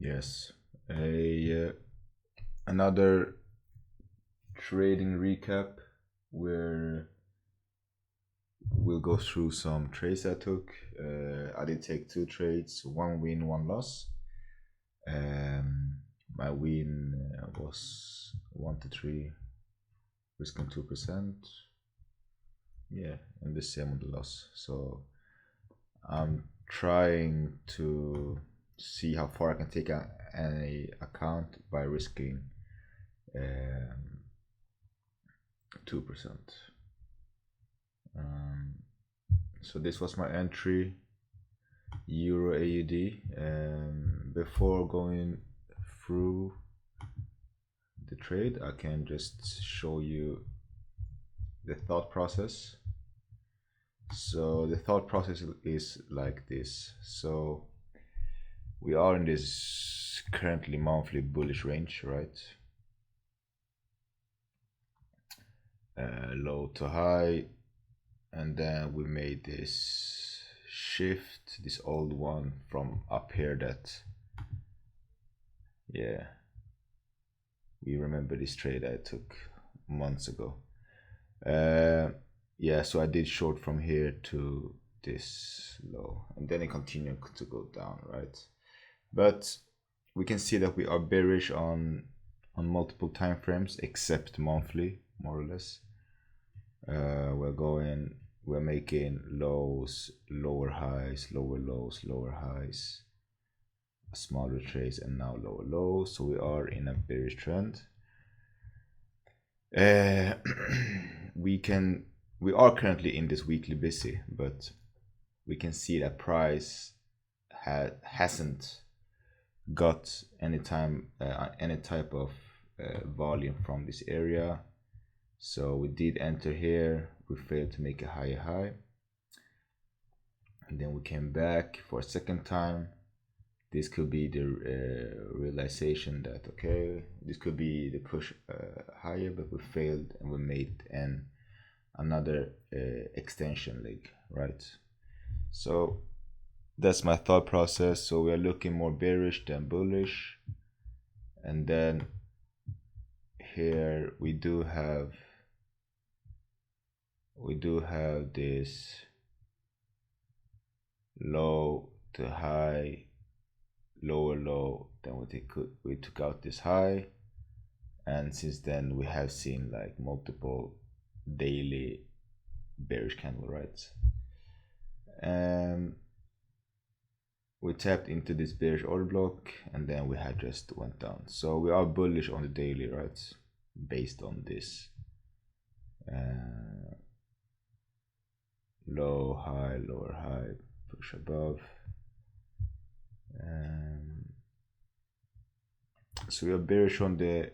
Yes, a another trading recap where we'll go through some trades I took. I did take two trades, one win, one loss. My win was 1 to 3, risking 2%. Yeah, and the same on the loss. So I'm trying to see how far I can take any account by risking 2%. So this was my entry, Euro AUD. Before going through the trade, I can just show you the thought process. So the thought process is like this. So we are in this currently monthly bullish range, right? Low to high, and then we made this shift, this old one from up here that, yeah, we remember this trade I took months ago. Yeah, so I did short from here to this low, and then it continued to go down, right? But we can see that we are bearish on multiple time frames except monthly, more or less. We're making lows, lower highs, lower lows, lower highs, smaller trades, and now lower lows. So we are in a bearish trend. We are currently in this weekly busy, but we can see that price hasn't got any type of volume from this area. So we did enter here, we failed to make a higher high, and then we came back for a second time. This could be the realization that, okay, this could be the push higher, but we failed and we made another extension leg, right? So that's my thought process. So we are looking more bearish than bullish, and then here we do have this low to high, lower low, then we took out this high, and since then we have seen like multiple daily bearish candle, right? And we tapped into this bearish order block, and then we had just went down. So we are bullish on the daily, right, based on this low high, lower high, push above. So we are bearish on the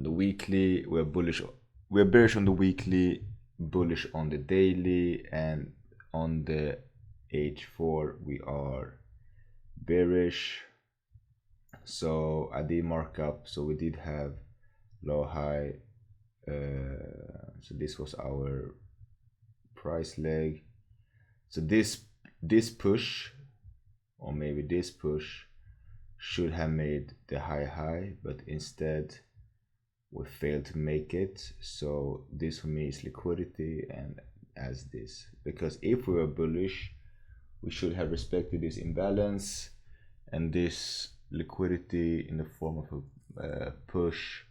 weekly. We're bearish on the weekly, bullish on the daily, and on the H4 we are bearish. So I did mark up, so we did have low high, so this was our price leg. So this push, or maybe this push, should have made the high, but instead we failed to make it. So this for me is liquidity, and as this, because if we were bullish, we should have respected this imbalance, and this liquidity in the form of a push,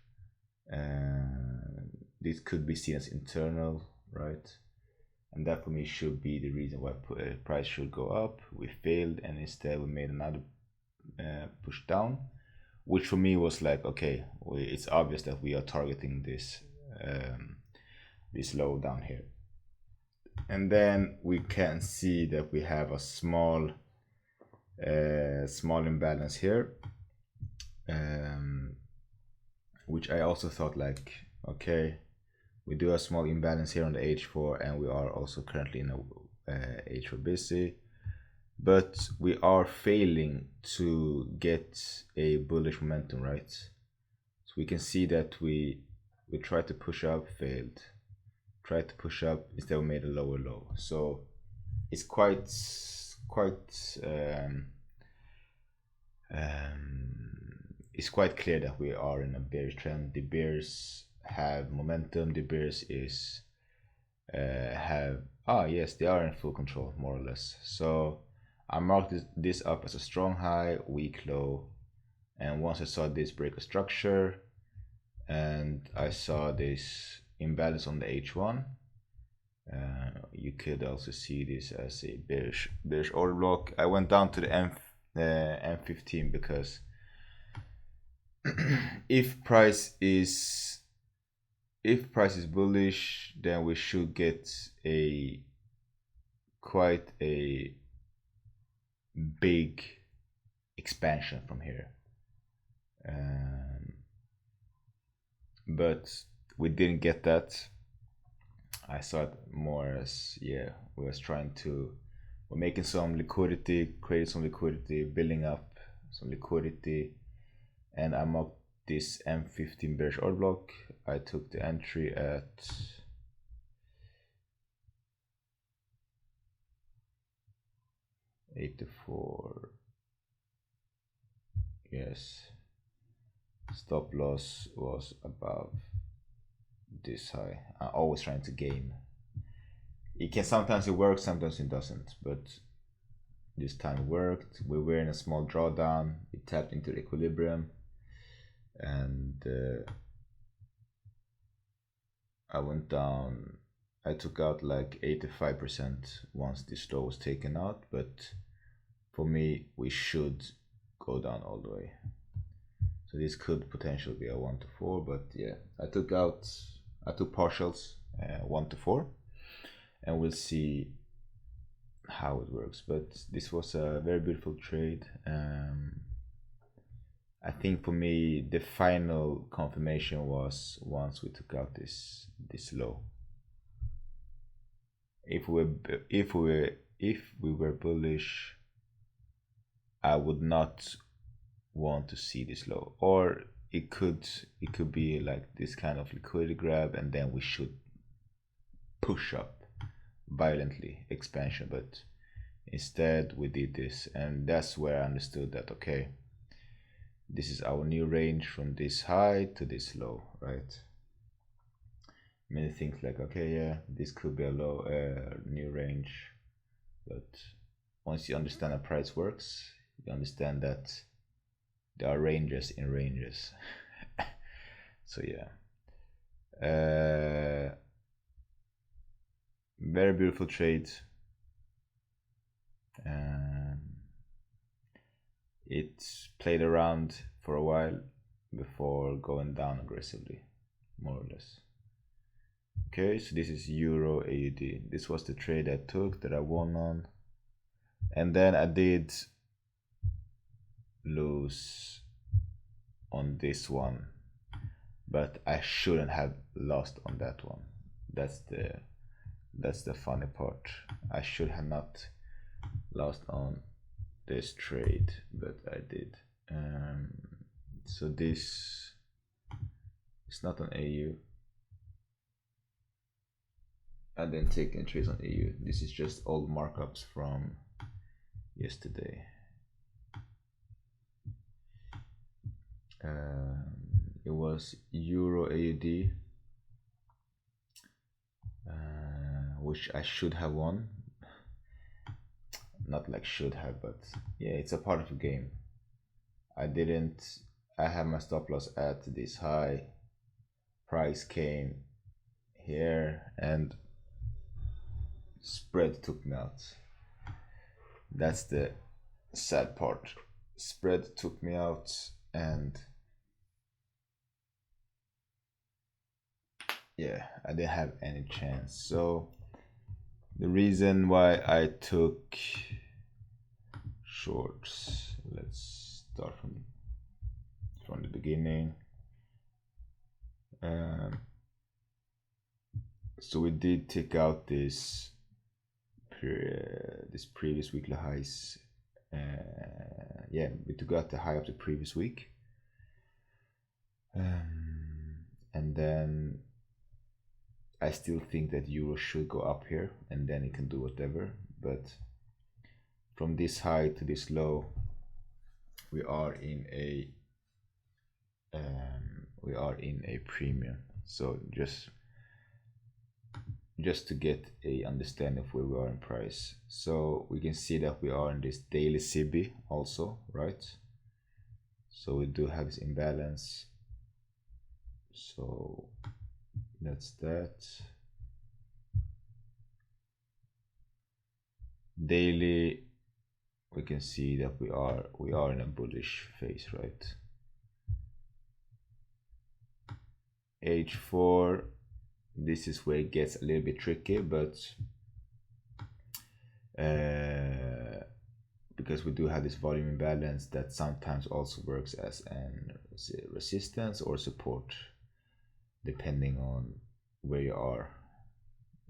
this could be seen as internal, right? And that for me should be the reason why price should go up. We failed, and instead we made another push down, which for me was like, okay, it's obvious that we are targeting this low down here. And then we can see that we have a small imbalance here, which I also thought like, okay, we do a small imbalance here on the H4, and we are also currently in a H4 busy, but we are failing to get a bullish momentum, right? So we can see that we tried to push up, failed, tried to push up, instead we made a lower low. So it's quite it's quite clear that we are in a bearish trend. The bears have momentum. The bears is have yes, they are in full control more or less. So I marked this up as a strong high, weak low, and once I saw this break a structure and I saw this imbalance on the H1, you could also see this as a bearish order block. I went down to the M15 because if price is bullish, then we should get a quite a big expansion from here, but we didn't get that. I saw it more as, yeah, we're making some liquidity, creating some liquidity, building up some liquidity, and I marked this M15 bearish order block. I took the entry at 84. Yes, stop loss was above this high. I'm always trying to game. It can sometimes it works, sometimes it doesn't, but this time it worked. We were in a small drawdown. It tapped into the equilibrium, and I went down. I took out like 85% once this low was taken out, but for me, we should go down all the way. So this could potentially be a 1 to 4, but yeah, I took partials 1 to 4, and we'll see how it works. But this was a very beautiful trade. I think for me the final confirmation was once we took out this low. If we were bullish, I would not want to see this low, or it could be like this kind of liquidity grab, and then we should push up violently, expansion. But instead we did this, and that's where I understood that, okay, this is our new range from this high to this low, right? Many things like, okay, yeah, this could be a low new range, but once you understand how price works, you understand that there are ranges in ranges. So yeah, very beautiful trade. It played around for a while before going down aggressively, more or less. Okay, so this is Euro AUD. This was the trade I took that I won on, and then I did lose on this one, but I shouldn't have lost on that one. That's the funny part. I should have not lost on this trade, but I did. So this is not on AU. I didn't take any trades on AU. This is just old markups from yesterday. It was Euro AUD, which I should have won. Not like should have, but yeah, it's a part of the game. I didn't. I have my stop loss at this high. Price came here and spread took me out. That's the sad part. Spread took me out, and yeah, I didn't have any chance. So the reason why I took shorts, let's start from the beginning. So we did take out this previous weekly highs. Yeah, we took out the high of the previous week, and then I still think that euro should go up here, and then it can do whatever. but from this high to this low, we are in a premium. So just to get a understanding of where we are in price. So we can see that we are in this daily CB also, right? So we do have this imbalance. So that's that. Daily, we can see that we are in a bullish phase, right? H4, this is where it gets a little bit tricky, but because we do have this volume imbalance that sometimes also works as an resistance or support, depending on where you are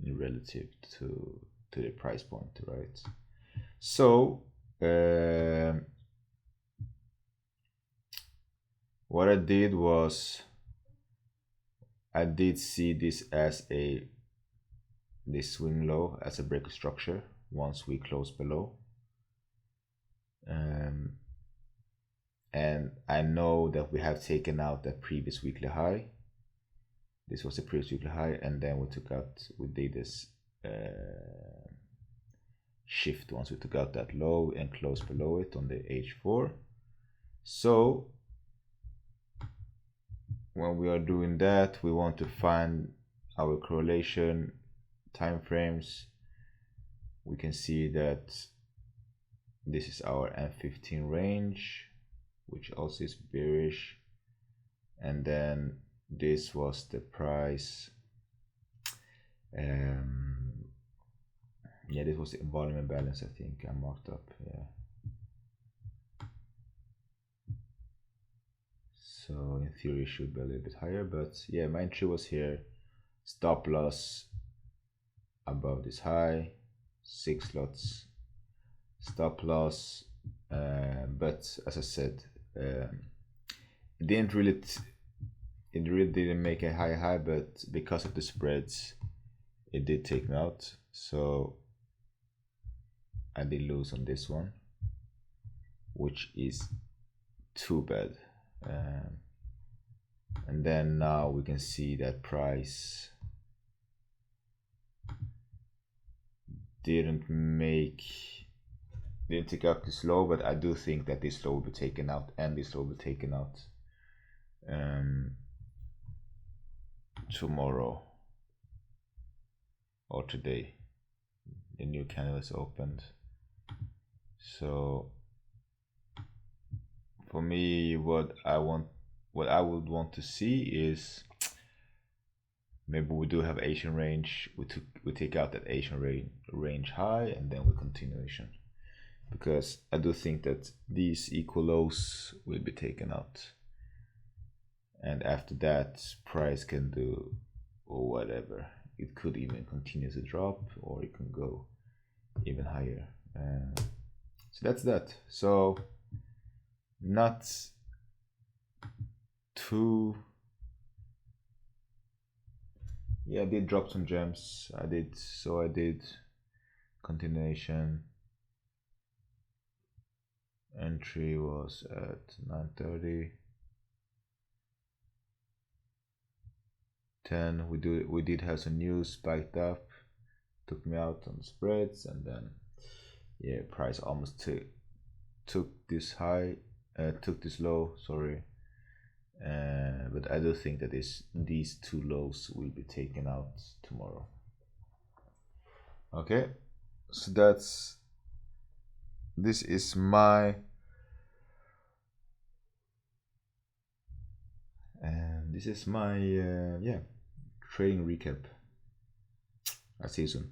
relative to the price point, right? So what I did was I did see this as this swing low as a breaker structure once we close below, and I know that we have taken out that previous weekly high. This was the previous weekly high, and then we did this shift once we took out that low and closed below it on the H4. So when we are doing that, we want to find our correlation time frames. We can see that this is our M15 range, which also is bearish, and then this was the price. Yeah, this was the volume imbalance, I think I marked up. Yeah, so in theory it should be a little bit higher, but yeah, my entry was here. Stop loss above this high, 6 lots stop loss, but as I said, it really didn't make a high, but because of the spreads it did take me out, so I did lose on this one, which is too bad. And then now we can see that price didn't take out this low, but I do think that this low will be taken out and this low will be taken out tomorrow or today. The new candle is opened. So for me, what I would want to see is maybe we do have Asian range. We take out that Asian range high, and then we continuation, because I do think that these equal lows will be taken out, and after that price can do or whatever. It could even continue to drop, or it can go even higher. So that's that. So not too, yeah, I did drop some gems. I did continuation. Entry was at 9:30. 10, we did have some news spiked up, took me out on spreads, and then yeah, price almost took this low, sorry. But I do think that these two lows will be taken out tomorrow. Okay, so this is my trading recap. I'll see you soon.